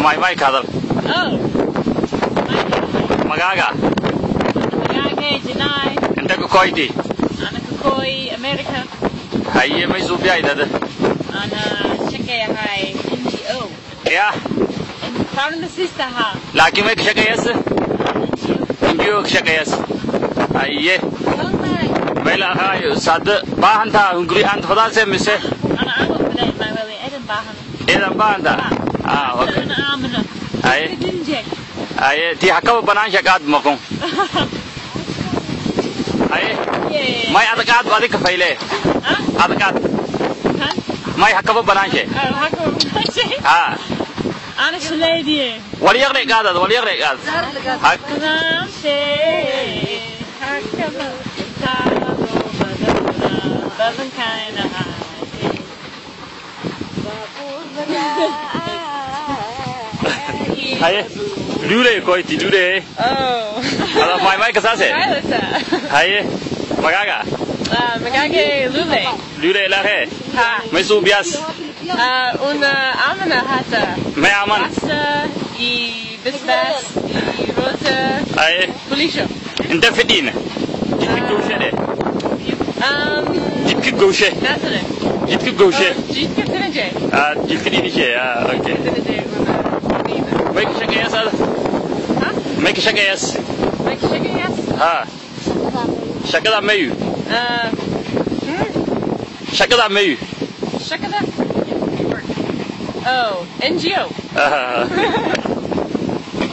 maay-maay ka hadal Oh. magaaga Magage Janai. inta ku koyti Ana Kukoi America. haye may suubiya idada Ana Shakaya Hai NGO. ya And found the sister ha. laakiin may ka shaqeeyas injiyo ka shaqeeyas haye may la haayo sad baahanta hunguri aan fadaase mise Ana amo bilay my way Eden Bahan. idan baahanta okay Ana amana. haye Dinjek. haye tii hakaba banaan shaqaad maqon haye Yeah. may adagaad adig ka fayle Huh? adagaad Huh? may hakaba banaan shay Oh, hako. ha Ana Shalady. wali yaqre qaadad wali yaqre qaad Hakam se. Hakam. Tado badana. Badan kaina ha. haye lule koyti lule Oh. ala maay-maay ka saase Silence. haye magaaga Magage Lule. lule lahe Ha. may suubiyas Una amana hata. may aman Pasta e bisbas e rota haye bulisho. inta fidina jidka gowshe de jidka gowshe That's it. jidka gowshe Jitka Tinaje. jidka dhinishe okay Tinaje una. may ka shaqeeyas ada Huh? may ka shaqeeyas Like sugar yes? ha shaqada mayu shaqada mayu Shakada? Oh, NGO.